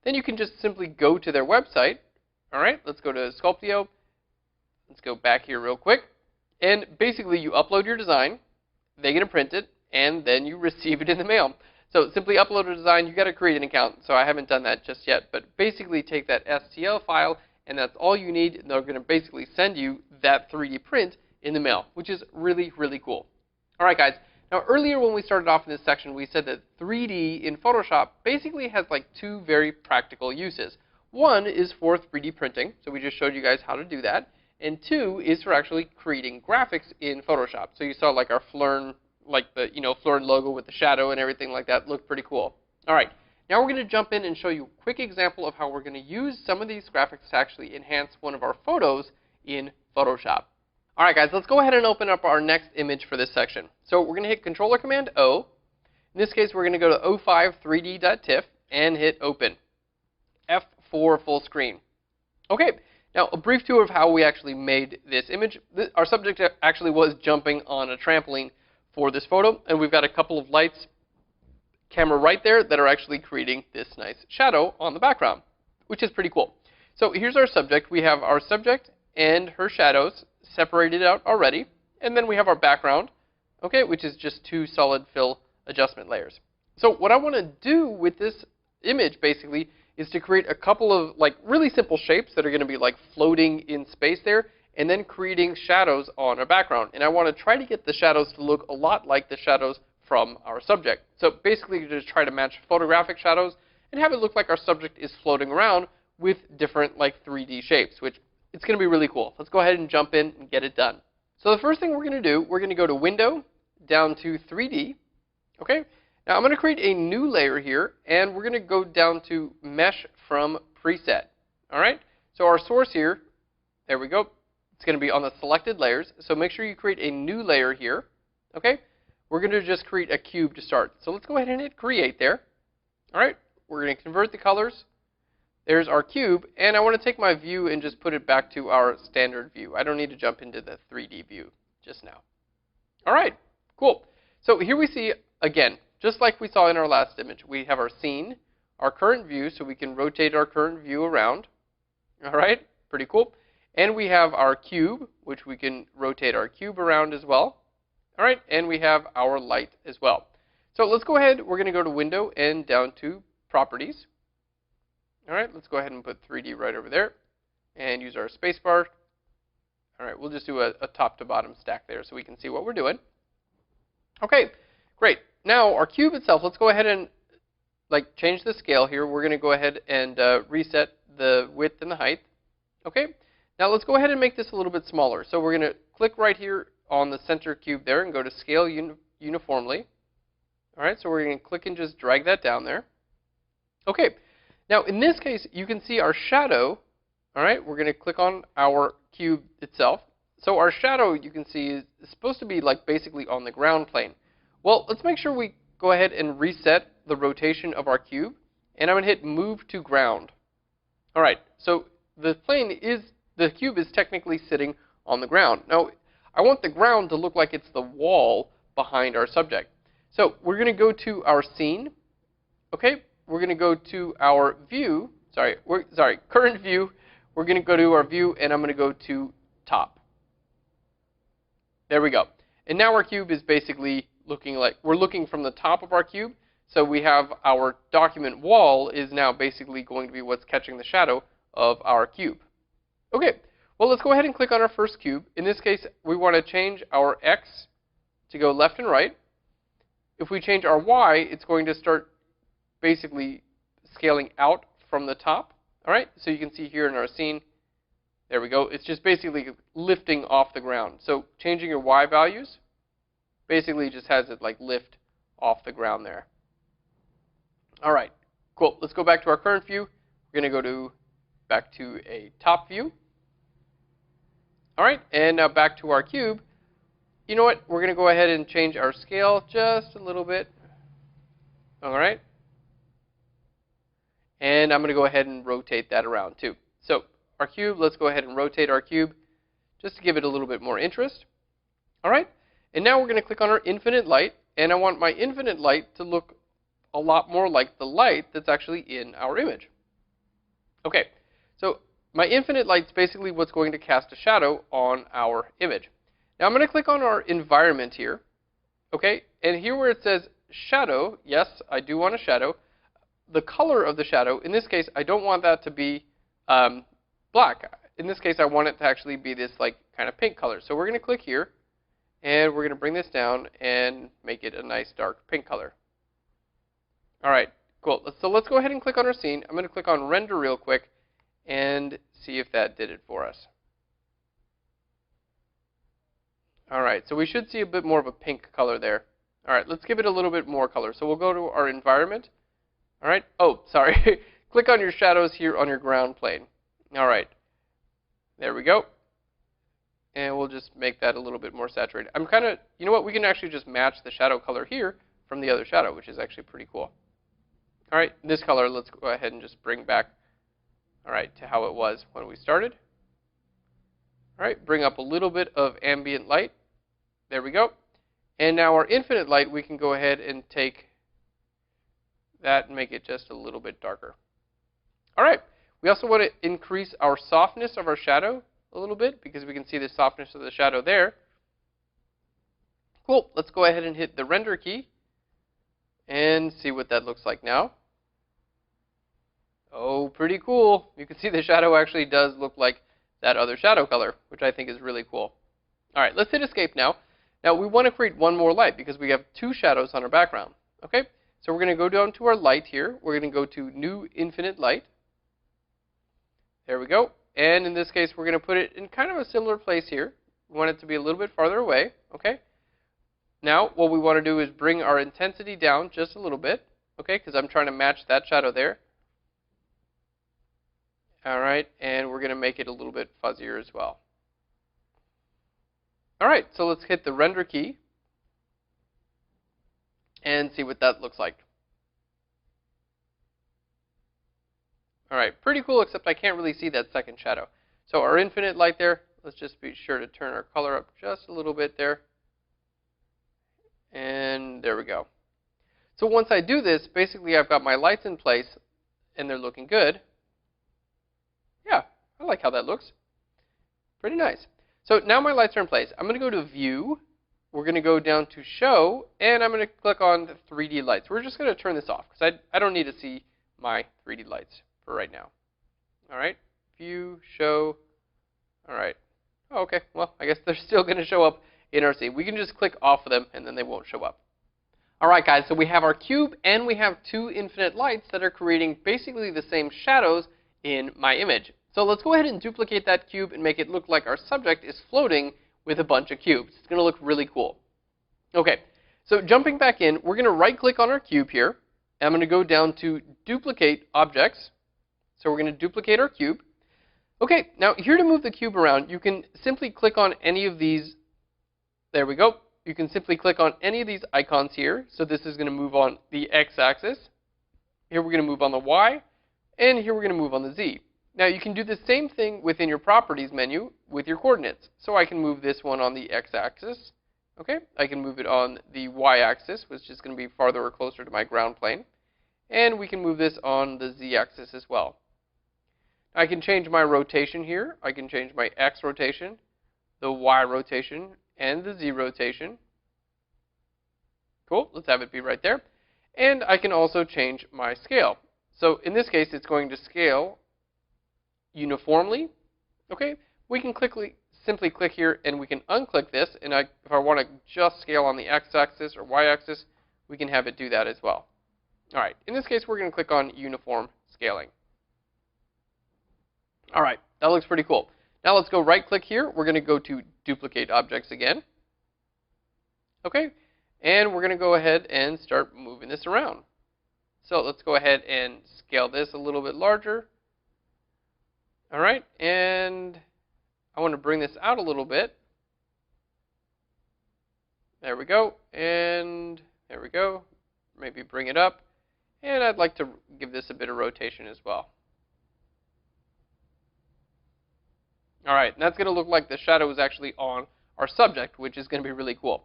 Then you can just simply go to their website. All right, let's go to Sculpteo. Let's go back here real quick. And basically, you upload your design, they're going to print it, and then you receive it in the mail. So simply upload a design. You've got to create an account, so I haven't done that just yet. But basically, take that STL file, and that's all you need. And they're going to basically send you that 3D print in the mail, which is really, really cool. All right, guys. Now, earlier when we started off in this section, we said that 3D in Photoshop basically has like two very practical uses. One is for 3D printing, so we just showed you guys how to do that. And two is for actually creating graphics in Photoshop. So you saw like our Flurn, like the Flurn logo with the shadow and everything like that looked pretty cool. All right, now we're going to jump in and show you a quick example of how we're going to use some of these graphics to actually enhance one of our photos in Photoshop. All right, guys, let's go ahead and open up our next image for this section. So we're going to hit Controller Command O. In this case, we're going to go to 05-3D.tiff and hit Open. F4 full screen. Okay, now a brief tour of how we actually made this image. Our subject actually was jumping on a trampoline for this photo, and we've got a couple of lights, camera right there, that are actually creating this nice shadow on the background, which is pretty cool. So here's our subject. We have our subject and her shadows separated out already, and then we have our background, okay, which is just two solid fill adjustment layers. So what I want to do with this image basically is to create a couple of like really simple shapes that are going to be like floating in space there, and then creating shadows on our background. And I want to try to get the shadows to look a lot like the shadows from our subject. So basically just try to match photographic shadows and have it look like our subject is floating around with different like 3D shapes, which it's going to be really cool. Let's go ahead and jump in and get it done. So the first thing we're going to do, we're going to go to Window, down to 3D. Okay. Now I'm going to create a new layer here, and we're going to go down to Mesh from Preset. All right. So our source here, there we go. It's going to be on the selected layers. So make sure you create a new layer here. Okay. We're going to just create a cube to start. So let's go ahead and hit Create there. All right. We're going to convert the colors. There's our cube, and I want to take my view and just put it back to our standard view. I don't need to jump into the 3D view just now. All right, cool. So here we see, again, just like we saw in our last image, we have our scene, our current view, so we can rotate our current view around. All right, pretty cool. And we have our cube, which we can rotate our cube around as well. All right, and we have our light as well. So let's go ahead. We're going to go to Window and down to Properties. All right, let's go ahead and put 3D right over there and use our spacebar. All right, we'll just do a top to bottom stack there so we can see what we're doing. Okay, great. Now our cube itself, let's go ahead and change the scale here. We're going to go ahead and reset the width and the height. Okay, now let's go ahead and make this a little bit smaller. So we're going to click right here on the center cube there and go to Scale Uniformly. All right, so we're going to click and just drag that down there. Okay, now in this case, you can see our shadow. All right, we're going to click on our cube itself. So our shadow, you can see, is supposed to be basically on the ground plane. Well, let's make sure we go ahead and reset the rotation of our cube, and I'm going to hit Move to Ground. All right, so the cube is technically sitting on the ground. Now, I want the ground to look like it's the wall behind our subject. So we're going to go to our scene. Okay, we're going to go to our view. Current view. We're going to go to our view, and I'm going to go to top. There we go. And now our cube is basically looking like we're looking from the top of our cube. So we have our document wall is now basically going to be what's catching the shadow of our cube. Okay, well, let's go ahead and click on our first cube. In this case, we want to change our X to go left and right. If we change our Y, it's going to start basically scaling out from the top. All right, so you can see here in our scene, there we go. It's just basically lifting off the ground. So changing your Y values basically just has it lift off the ground there. All right, cool. Let's go back to our current view. We're going to go back to a top view. All right, and now back to our cube. You know what? We're going to go ahead and change our scale just a little bit. All right. And I'm going to go ahead and rotate that around too. So our cube, let's go ahead and rotate our cube just to give it a little bit more interest. All right. And now we're going to click on our infinite light. And I want my infinite light to look a lot more like the light that's actually in our image. Okay. So my infinite light's basically what's going to cast a shadow on our image. Now I'm going to click on our environment here. Okay. And here where it says shadow, yes, I do want a shadow. The color of the shadow, in this case, I don't want that to be black. In this case, I want it to actually be this kind of pink color. So we're going to click here, and we're going to bring this down and make it a nice dark pink color. All right, cool. So let's go ahead and click on our scene. I'm going to click on Render real quick and see if that did it for us. All right, so we should see a bit more of a pink color there. All right, let's give it a little bit more color. So we'll go to our environment. All right. Oh, sorry. Click on your shadows here on your ground plane. All right. There we go. And we'll just make that a little bit more saturated. You know what? We can actually just match the shadow color here from the other shadow, which is actually pretty cool. All right. This color, let's go ahead and just bring back, all right, to how it was when we started. All right. Bring up a little bit of ambient light. There we go. And now our infinite light, we can go ahead and take that and make it just a little bit darker. All right. We also want to increase our softness of our shadow a little bit because we can see the softness of the shadow there. Cool. Let's go ahead and hit the render key and see what that looks like now. Oh, pretty cool. You can see the shadow actually does look like that other shadow color, which I think is really cool. All right. Let's hit escape now. Now we want to create one more light because we have two shadows on our background. Okay. So we're going to go down to our light here. We're going to go to New Infinite Light. There we go. And in this case, we're going to put it in kind of a similar place here. We want it to be a little bit farther away. Okay. Now, what we want to do is bring our intensity down just a little bit. Okay, because I'm trying to match that shadow there. All right. And we're going to make it a little bit fuzzier as well. All right. So let's hit the render key and see what that looks like. All right, pretty cool, except I can't really see that second shadow. So our infinite light there, let's just be sure to turn our color up just a little bit there. And there we go. So once I do this, basically I've got my lights in place, and they're looking good. Yeah, I like how that looks. Pretty nice. So now my lights are in place. I'm going to go to View. We're going to go down to Show, and I'm going to click on the 3D lights. We're just going to turn this off because I don't need to see my 3D lights for right now. All right, View, Show. All right. Oh, okay, well, I guess they're still going to show up in our scene. We can just click off of them, and then they won't show up. All right, guys, so we have our cube, and we have two infinite lights that are creating basically the same shadows in my image. So let's go ahead and duplicate that cube and make it look like our subject is floating with a bunch of cubes. It's going to look really cool. Okay, so jumping back in, we're going to right-click on our cube here. And I'm going to go down to Duplicate Objects. So we're going to duplicate our cube. Okay, now here to move the cube around, you can simply click on any of these. There we go. You can simply click on any of these icons here. So this is going to move on the x-axis. Here we're going to move on the y. And here we're going to move on the z. Now you can do the same thing within your Properties menu with your coordinates. So I can move this one on the x-axis. Okay, I can move it on the y-axis, which is going to be farther or closer to my ground plane. And we can move this on the z-axis as well. I can change my rotation here. I can change my x rotation, the y rotation, and the z rotation. Cool, let's have it be right there. And I can also change my scale. So in this case, it's going to scale uniformly. Okay, we can simply click here and we can unclick this. And if I want to just scale on the x-axis or y-axis, we can have it do that as well. All right, in this case, we're going to click on Uniform Scaling. All right, that looks pretty cool. Now let's go right-click here. We're going to go to Duplicate Objects again. Okay, and we're going to go ahead and start moving this around. So let's go ahead and scale this a little bit larger. All right, and I want to bring this out a little bit. There we go, and there we go. Maybe bring it up. And I'd like to give this a bit of rotation as well. All right, and that's going to look like the shadow is actually on our subject, which is going to be really cool.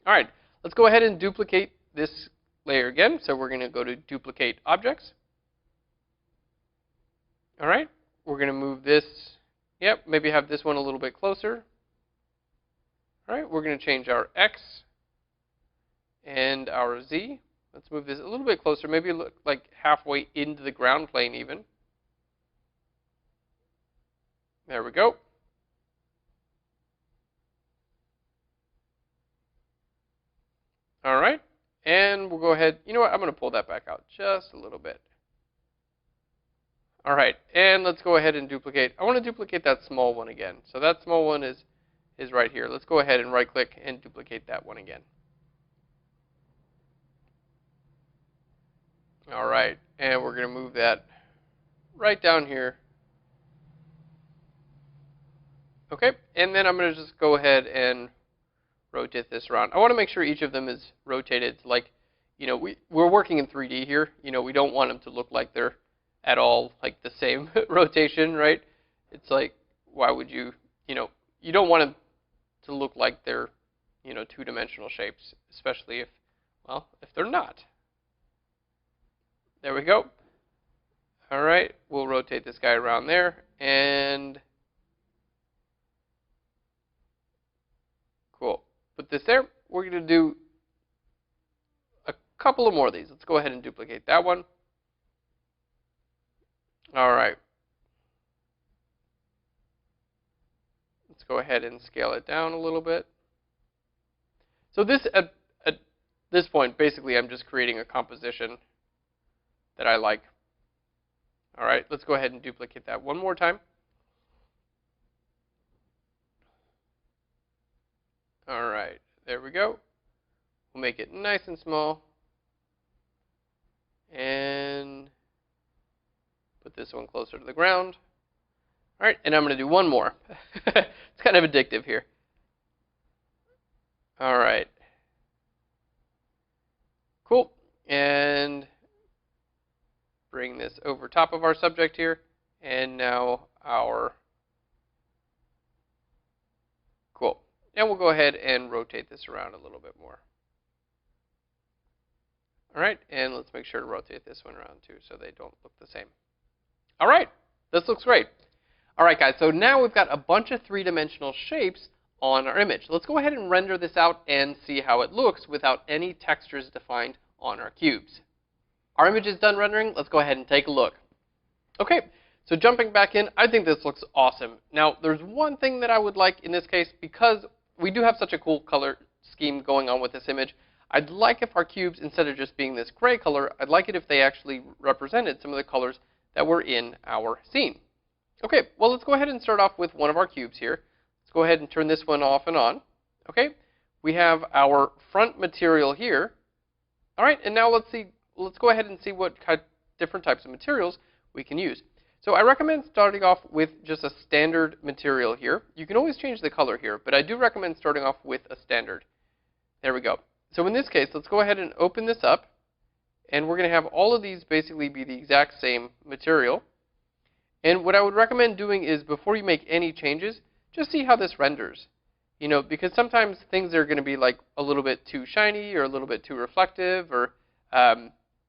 All right, let's go ahead and duplicate this layer again. So we're going to go to Duplicate Objects. All right, we're going to move this. Yep, maybe have this one a little bit closer. All right, we're going to change our X and our Z. Let's move this a little bit closer, maybe look like halfway into the ground plane even. There we go. All right, and we'll go ahead. You know what? I'm going to pull that back out just a little bit. All right, and let's go ahead and duplicate. I want to duplicate that small one again. So that small one is right here. Let's go ahead and right-click and duplicate that one again. All right, and we're going to move that right down here. Okay, and then I'm going to just go ahead and rotate this around. I want to make sure each of them is rotated like, you know, we're working in 3D here. You know, we don't want them to look like they're at all like the same rotation, right? It's like, why would you, you know, you don't want them to look like they're, you know, two-dimensional shapes, especially if, well, if they're not. There we go. All right, we'll rotate this guy around there, and cool. Put this there. We're going to do a couple of more of these. Let's go ahead and duplicate that one. All right. Let's go ahead and scale it down a little bit. So this, at this point, basically, I'm just creating a composition that I like. All right, let's go ahead and duplicate that one more time. All right, there we go. We'll make it nice and small. And put this one closer to the ground. All right, and I'm going to do one more. It's kind of addictive here. All right. Cool. And bring this over top of our subject here. And now our... Cool. And we'll go ahead and rotate this around a little bit more. All right, and let's make sure to rotate this one around too so they don't look the same. All right, this looks great. All right, guys, so now we've got a bunch of three-dimensional shapes on our image. Let's go ahead and render this out and see how it looks without any textures defined on our cubes. Our image is done rendering. Let's go ahead and take a look. Okay, so jumping back in, I think this looks awesome. Now, there's one thing that I would like in this case, because we do have such a cool color scheme going on with this image. I'd like if our cubes, instead of just being this gray color, I'd like it if they actually represented some of the colors that were in our scene. Okay, well, let's go ahead and start off with one of our cubes here. Let's go ahead and turn this one off and on. Okay, we have our front material here. All right, and now let's go ahead and see what different types of materials we can use. So I recommend starting off with just a standard material here. You can always change the color here, but I do recommend starting off with a standard. There we go. So in this case, let's go ahead and open this up, and we're going to have all of these basically be the exact same material. And what I would recommend doing is, before you make any changes, just see how this renders. You know, because sometimes things are going to be like a little bit too shiny or a little bit too reflective, or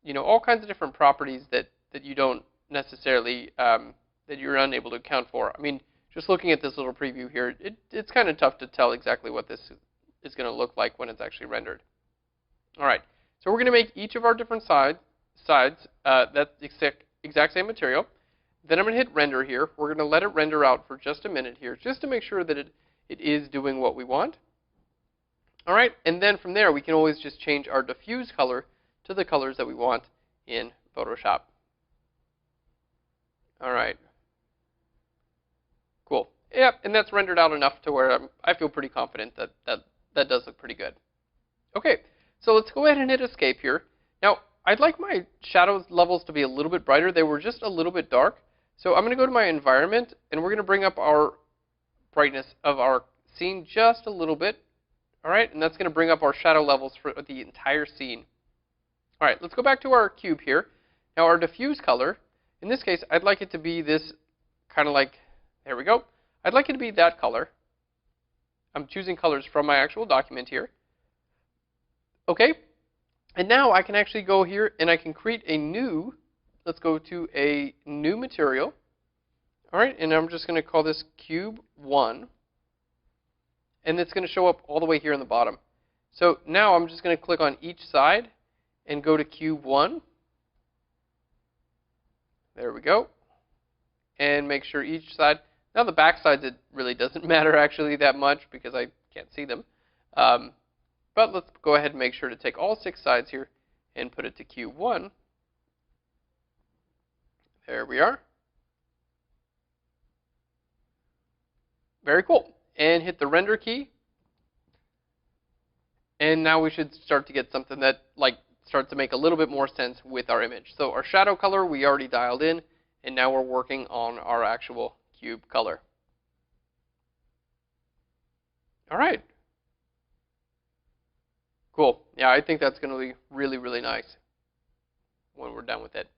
you know, all kinds of different properties that you don't necessarily, that you're unable to account for. I mean, just looking at this little preview here, it's kind of tough to tell exactly what this is going to look like when it's actually rendered. All right, so we're going to make each of our different sides that exact same material. Then I'm going to hit render here. We're going to let it render out for just a minute here, just to make sure that it is doing what we want. All right, and then from there, we can always just change our diffuse color to the colors that we want in Photoshop. All right. Cool. Yep, and that's rendered out enough to where I feel pretty confident that does look pretty good. Okay, so let's go ahead and hit escape here. Now, I'd like my shadows levels to be a little bit brighter. They were just a little bit dark. So I'm going to go to my environment, and we're going to bring up our brightness of our scene just a little bit. All right, and that's going to bring up our shadow levels for the entire scene. All right, let's go back to our cube here. Now, our diffuse color, in this case, I'd like it to be this kind of like, there we go. I'd like it to be that color. I'm choosing colors from my actual document here. Okay, and now I can actually go here and I can create a new, let's go to a new material. All right, and I'm just going to call this Cube 1. And it's going to show up all the way here in the bottom. So now I'm just going to click on each side and go to Cube 1. There we go. And make sure each side, now the back sides, it really doesn't matter actually that much because I can't see them. But let's go ahead and make sure to take all 6 sides here and put it to Cube 1. There we are. Very cool. And hit the render key. And now we should start to get something that starts to make a little bit more sense with our image. So our shadow color we already dialed in, and now we're working on our actual cube color. All right. Cool. Yeah, I think that's going to be really, really nice when we're done with it.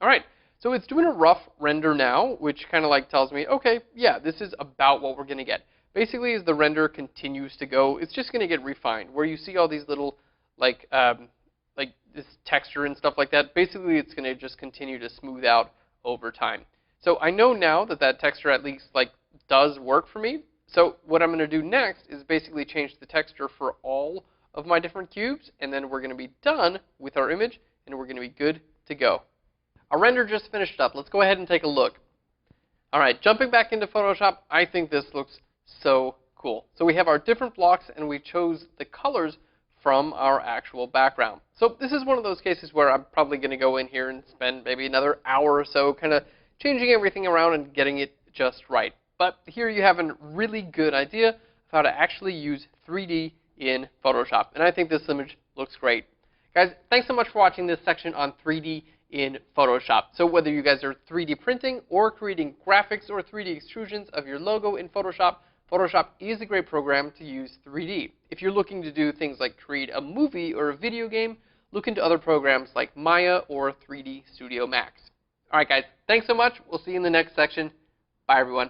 All right. So it's doing a rough render now, which kind of tells me, okay, yeah, this is about what we're going to get. Basically, as the render continues to go, it's just going to get refined. Where you see all these little, like this texture and stuff like that, basically it's going to just continue to smooth out over time. So I know now that texture at least does work for me. So what I'm going to do next is basically change the texture for all of my different cubes, and then we're going to be done with our image, and we're going to be good to go. Our render just finished up. Let's go ahead and take a look. All right, jumping back into Photoshop, I think this looks so cool. So we have our different blocks, and we chose the colors from our actual background. So this is one of those cases where I'm probably going to go in here and spend maybe another hour or so kind of changing everything around and getting it just right. But here you have a really good idea of how to actually use 3D in Photoshop. And I think this image looks great. Guys, thanks so much for watching this section on 3D in Photoshop. So whether you guys are 3D printing or creating graphics or 3D extrusions of your logo in Photoshop, Photoshop is a great program to use 3D. If you're looking to do things like create a movie or a video game, look into other programs like Maya or 3D Studio Max. All right, guys, thanks so much. We'll see you in the next section. Bye, everyone.